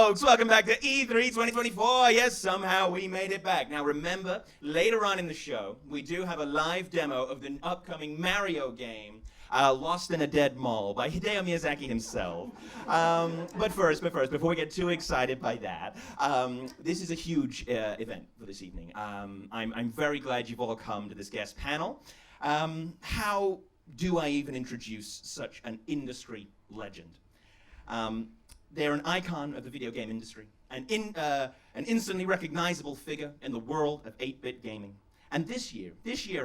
folks. Welcome back to E3 2024. Yes, somehow we made it back. Now, remember, later on in the show, we do have a live demo of the upcoming Mario game, Lost in a Dead Mall by Hideo Miyazaki himself. But first, before we get too excited by that, this is a huge event for this evening. I'm very glad you've all come to this guest panel. How do I even introduce such an industry legend? They're an icon of the video game industry, an instantly recognizable figure in the world of 8-bit gaming. And this year,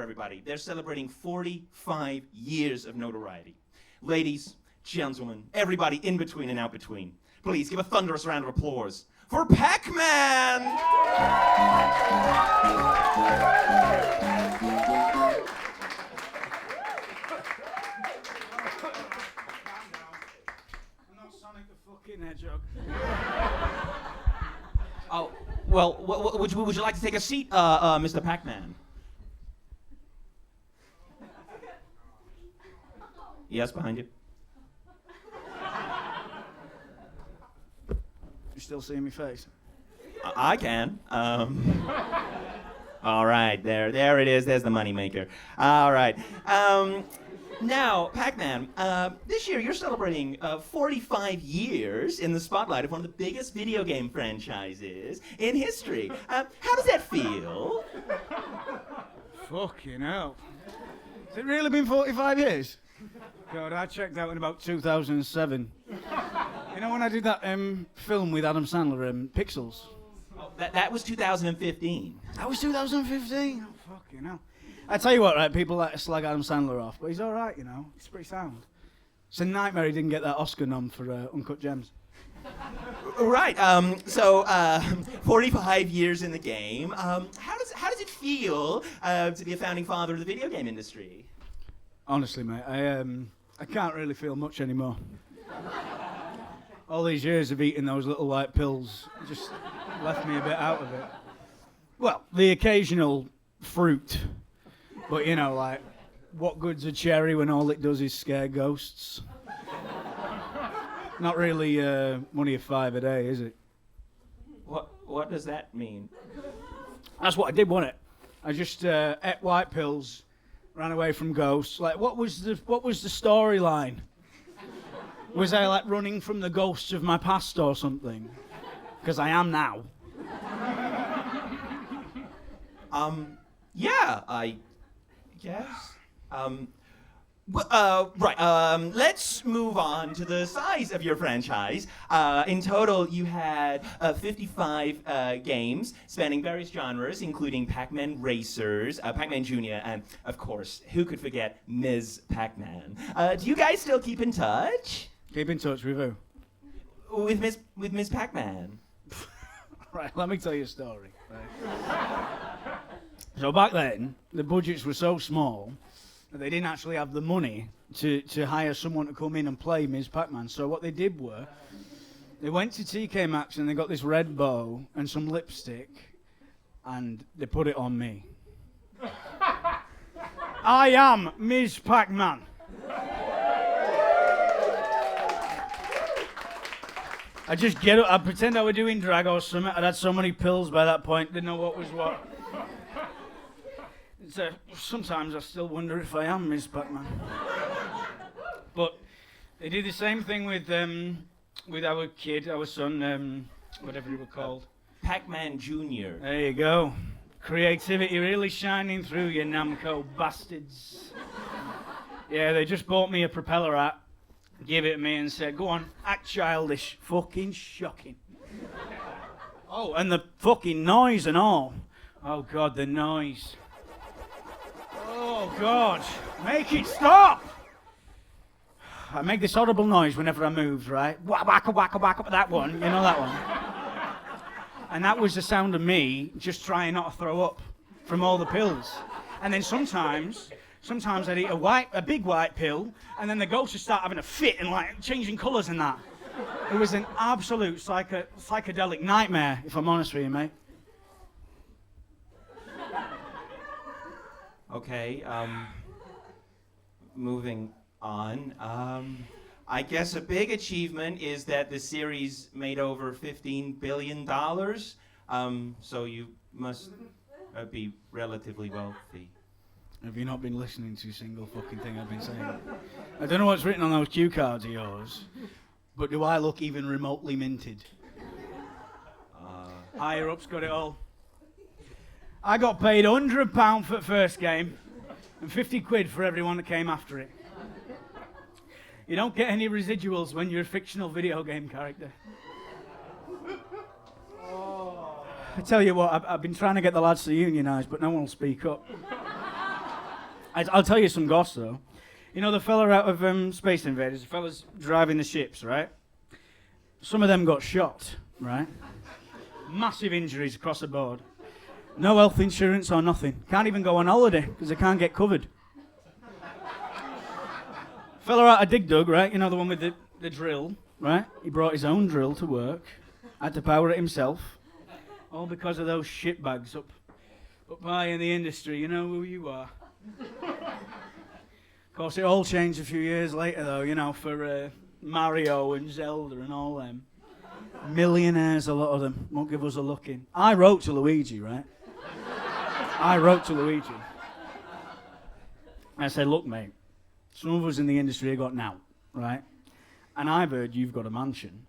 everybody, they're celebrating 45 years of notoriety. Ladies, gentlemen, everybody in between and out between, please give a thunderous round of applause for Pac-Man! Hedgehog. Oh, well, would you like to take a seat, Mr. Pac-Man? Yes, behind you. You still seeing me face? I can. All right, there it is. There's the moneymaker. All right. Now, Pac-Man, this year you're celebrating 45 years in the spotlight of one of the biggest video game franchises in history. How does that feel? Fucking hell. Has it really been 45 years? God, I checked out in about 2007. You know when I did that film with Adam Sandler, Pixels? Oh, that was 2015. That was 2015? Oh, fucking hell. I tell you what, right, people like to slag Adam Sandler off, but he's all right, you know. He's pretty sound. It's a nightmare he didn't get that Oscar nom for Uncut Gems. Right. So 45 years in the game. How does it feel to be a founding father of the video game industry? Honestly, mate, I can't really feel much anymore. All these years of eating those little white pills just left me a bit out of it. Well, the occasional fruit. But, you know, like, what good's a cherry when all it does is scare ghosts? Not really one of your 5 a day, is it? What does that mean? That's what I did, wasn't it? I just ate white pills, ran away from ghosts. Like, what was the storyline? Was I, like, running from the ghosts of my past or something? Because I am now. Yeah, I guess. Let's move on to the size of your franchise. In total, you had 55 games spanning various genres, including Pac-Man Racers, Pac-Man Jr., and, of course, who could forget Ms. Pac-Man? Do you guys still keep in touch? Keep in touch with who? With Ms. Pac-Man. Right, let me tell you a story. Right. So back then, the budgets were so small that they didn't actually have the money to hire someone to come in and play Ms. Pac-Man. So what they did were, they went to TK Maxx and they got this red bow and some lipstick, and they put it on me. I am Ms. Pac-Man. I just get up, I pretend I were doing drag or something. I'd had so many pills by that point, didn't know what was what. Sometimes I still wonder if I am Ms. Pac-Man. But they did the same thing with our kid, our son, whatever he was called. Pac-Man Jr. There you go. Creativity really shining through you, Namco bastards. Yeah, they just bought me a propeller hat, gave it to me and said, go on, act childish. Fucking shocking. Oh, and the fucking noise and all. Oh, God, the noise. Oh, God. Make it stop! I make this horrible noise whenever I move, right? Whack, whack, whack, that one. You know that one? And that was the sound of me just trying not to throw up from all the pills. And then sometimes I'd eat a big white pill, and then the ghosts would start having a fit and, like, changing colours and that. It was an absolute psychedelic nightmare, if I'm honest with you, mate. Okay, moving on. I guess a big achievement is that the series made over $15 billion. So you must be relatively wealthy. Have you not been listening to a single fucking thing I've been saying? I don't know what's written on those cue cards of yours, but do I look even remotely minted? Higher up's got it all. I got paid £100 for the first game and 50 quid for everyone that came after it. You don't get any residuals when you're a fictional video game character. I tell you what, I've been trying to get the lads to unionise, but no one will speak up. I'll tell you some goss, though. You know the fella out of Space Invaders, the fella's driving the ships, right? Some of them got shot, right? Massive injuries across the board. No health insurance or nothing. Can't even go on holiday because they can't get covered. Fella out of Dig Dug, right? You know the one with the drill, right? He brought his own drill to work. Had to power it himself. All because of those shitbags up high in the industry. You know who you are. Of course, it all changed a few years later, though, you know, for Mario and Zelda and all them. Millionaires, a lot of them. Won't give us a look in. I wrote to Luigi, right? I wrote to Luigi. I said, look, mate, some of us in the industry have got now, right? And I've heard you've got a mansion.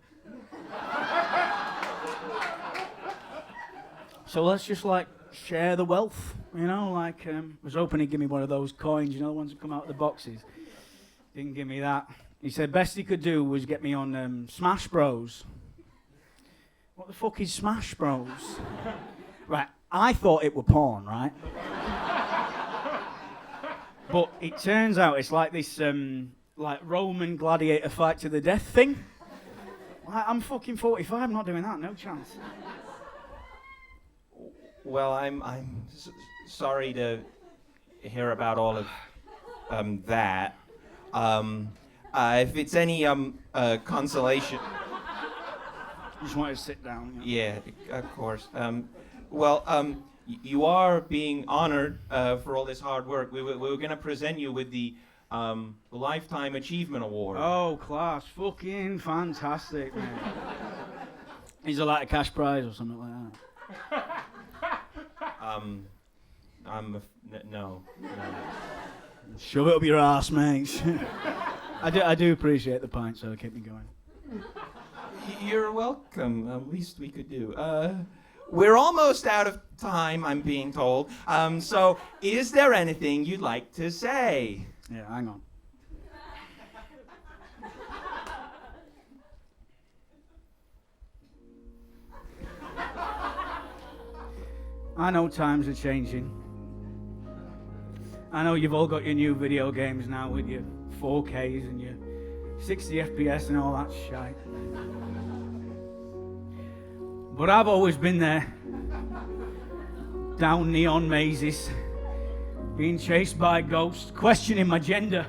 So let's just, like, share the wealth, you know? Like, I was hoping he'd give me one of those coins, you know, the ones that come out of the boxes. Didn't give me that. He said best he could do was get me on Smash Bros. What the fuck is Smash Bros? Right, I thought it were porn, right? But it turns out it's like this, like Roman gladiator fight to the death thing. Like, I'm fucking 45, I'm not doing that, no chance. Well, I'm sorry to hear about all of that. If it's any consolation. Just wanted to sit down. Yeah, of course. You are being honored for all this hard work. We were going to present you with the Lifetime Achievement Award. Oh, class. Fucking fantastic, man. Is there like a cash prize or something like that? No. Shove it up your ass, mate. I do appreciate the pint, so keep me going. You're welcome. Least we could do. We're almost out of time, I'm being told. So, is there anything you'd like to say? Yeah, hang on. I know times are changing. I know you've all got your new video games now with your 4Ks and your 60 FPS and all that shite. But I've always been there, down neon mazes, being chased by ghosts, questioning my gender,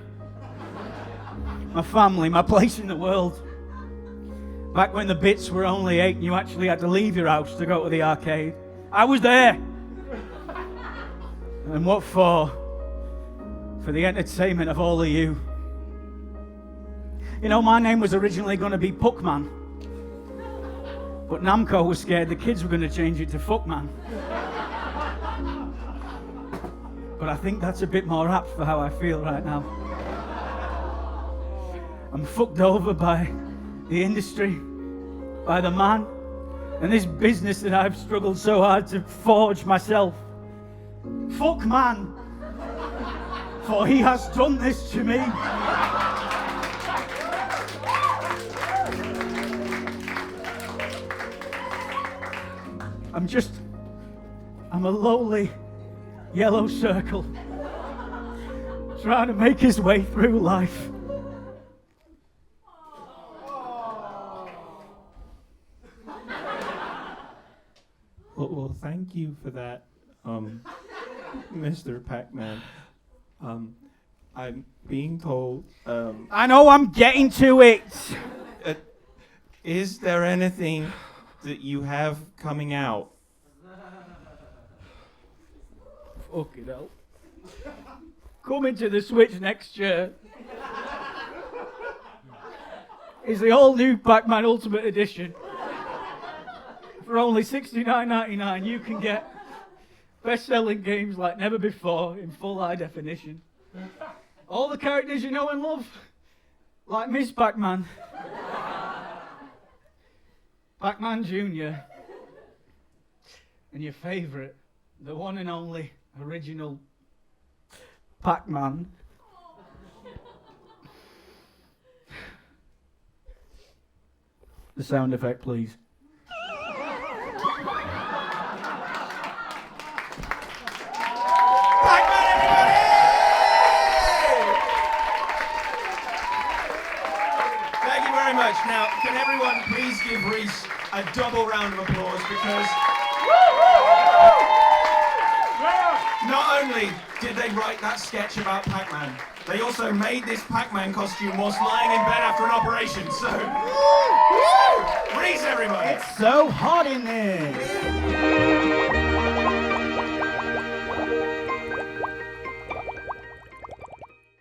my family, my place in the world. Back when the bits were only 8 and you actually had to leave your house to go to the arcade. I was there. And what for? For the entertainment of all of you. You know, my name was originally going to be Puckman. But Namco was scared the kids were going to change it to Fuckman. But I think that's a bit more apt for how I feel right now. I'm fucked over by the industry, by the man, and this business that I've struggled so hard to forge myself. Fuck man, for he has done this to me. I'm a lowly yellow circle trying to make his way through life. Well, thank you for that, Mr. Pac-Man. I'm being told. I know I'm getting to it. Is there anything that you have coming out? Fucking hell. Coming to the Switch next year. is the all-new Pac-Man Ultimate Edition. For only $69.99, you can get best-selling games like never before in full high definition. All the characters you know and love, like Miss Pac-Man, Pac-Man Jr., and your favourite, the one and only original Pac-Man. The sound effect, please. Pac-Man, everybody! Thank you very much. Now, can everyone please give Reese a double round of applause because not only did they write that sketch about Pac-Man, they also made this Pac-Man costume whilst lying in bed after an operation. So, Reese, everybody! It's so hot in there.